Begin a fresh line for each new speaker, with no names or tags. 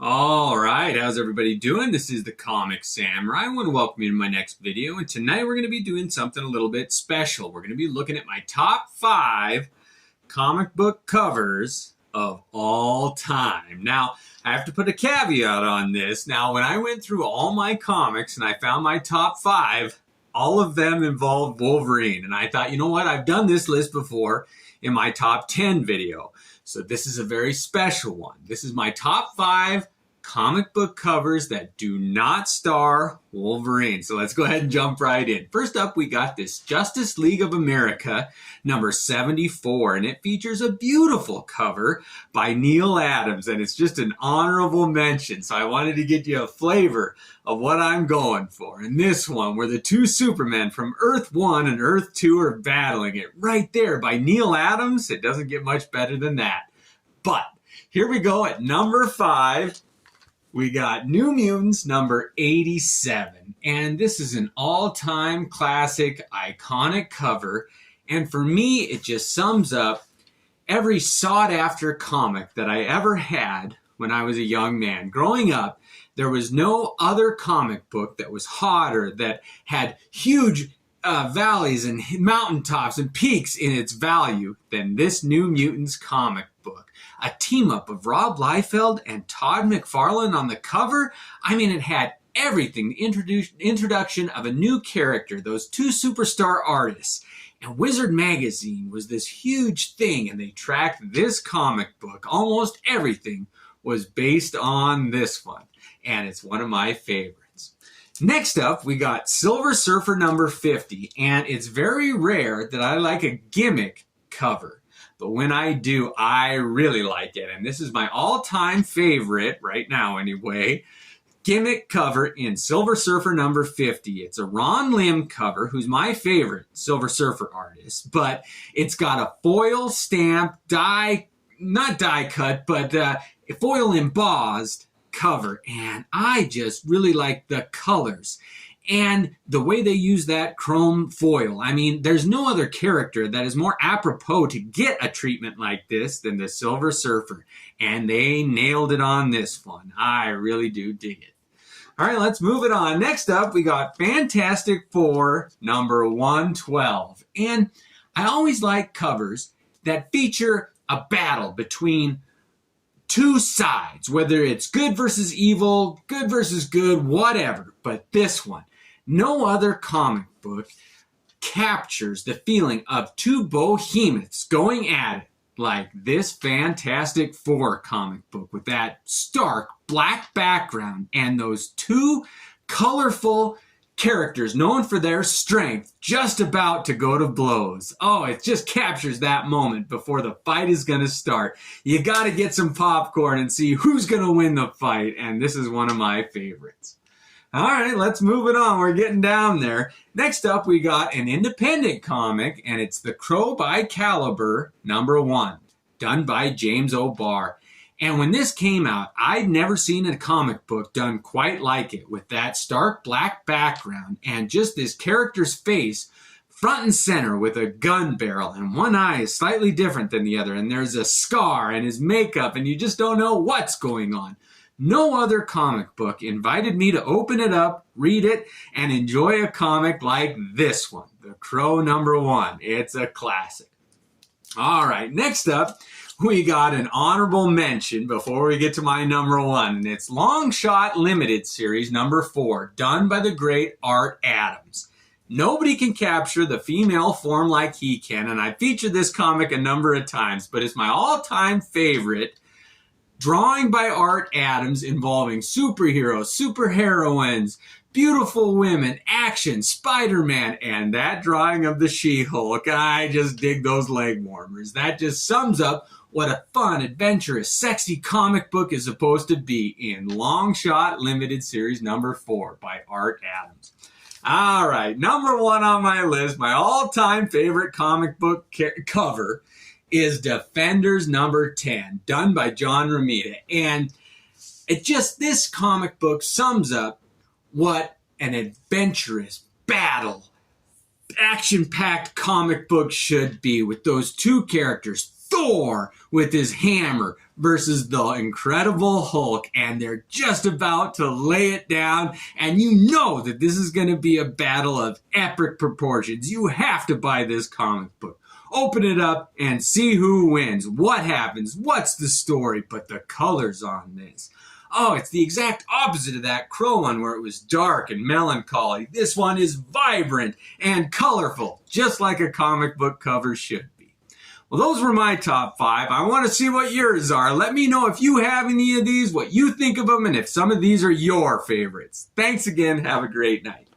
All right, how's everybody doing? This is the Comic Samurai. I want to welcome you to my next video, and tonight we're going to be doing something a little bit special. We're going to be looking at my top 5 comic book covers of all time. Now, I have to put a caveat on this. Now, when I went through all my comics and I found my top 5, all of them involved Wolverine, and I thought, you know what, I've done this list before in my top 10 video. So this is a very special one. This is my top 5 comic book covers that do not star Wolverine. So let's go ahead and jump right in. First up, we got this Justice League of America number 74, and it features a beautiful cover by Neil Adams, and it's just an honorable mention. So I wanted to get you a flavor of what I'm going for. In this one, where the two Supermen from Earth 1 and Earth 2 are battling it right there by Neil Adams, it doesn't get much better than that. But here we go at number 5. We got New Mutants number 87, and this is an all-time classic, iconic cover, and for me, it just sums up every sought-after comic that I ever had when I was a young man. Growing up, there was no other comic book that was hotter, that had huge valleys and mountaintops and peaks in its value than this New Mutants comic book. A team-up of Rob Liefeld and Todd McFarlane on the cover. I mean, it had everything. The introduction of a new character, those two superstar artists. And Wizard Magazine was this huge thing, and they tracked this comic book. Almost everything was based on this one, and it's one of my favorites. Next up, we got Silver Surfer number 50, and it's very rare that I like a gimmick cover. But when I do, I really like it. And this is my all-time favorite, right now anyway, gimmick cover in Silver Surfer number 50. It's a Ron Lim cover, who's my favorite Silver Surfer artist. But it's got a foil stamp, not die cut, but foil embossed cover. And I just really like the colors and the way they use that chrome foil. I mean, there's no other character that is more apropos to get a treatment like this than the Silver Surfer. And they nailed it on this one. I really do dig it. All right, let's move it on. Next up, we got Fantastic Four number 112. And I always like covers that feature a battle between two sides, whether it's good versus evil, good versus good, whatever. But this one, no other comic book captures the feeling of two behemoths going at it like this Fantastic Four comic book, with that stark black background and those two colorful characters known for their strength just about to go to blows. Oh, it just captures that moment before the fight is going to start. You got to get some popcorn and see who's going to win the fight, and this is one of my favorites. All right, let's move it on. We're getting down there. Next up, we got an independent comic, and it's The Crow by Caliber number 1, done by James O'Barr. And when this came out, I'd never seen a comic book done quite like it, with that stark black background and just this character's face front and center with a gun barrel, and one eye is slightly different than the other, and there's a scar and his makeup, and you just don't know what's going on. No other comic book invited me to open it up, read it, and enjoy a comic like this one, The Crow number 1. It's a classic. All right, next up, we got an honorable mention before we get to my number 1, and it's Long Shot Limited Series number 4, done by the great Art Adams. Nobody can capture the female form like he can, and I featured this comic a number of times, but it's my all-time favorite drawing by Art Adams involving superheroes, superheroines, beautiful women, action, Spider-Man, and that drawing of the She-Hulk. I just dig those leg warmers. That just sums up what a fun, adventurous, sexy comic book is supposed to be in Long Shot Limited Series number 4 by Art Adams. All right, number 1 on my list, my all-time favorite comic book cover is Defenders number 10, done by John Romita. And this comic book sums up what an adventurous, battle, action-packed comic book should be, with those two characters Thor with his hammer versus the Incredible Hulk, and they're just about to lay it down, and you know that this is going to be a battle of epic proportions. You have to buy this comic book. Open it up and see who wins, what happens, what's the story, but the colors on this. Oh, it's the exact opposite of that Crow one where it was dark and melancholy. This one is vibrant and colorful, just like a comic book cover should be. Well, those were my top 5. I want to see what yours are. Let me know if you have any of these, what you think of them, and if some of these are your favorites. Thanks again. Have a great night.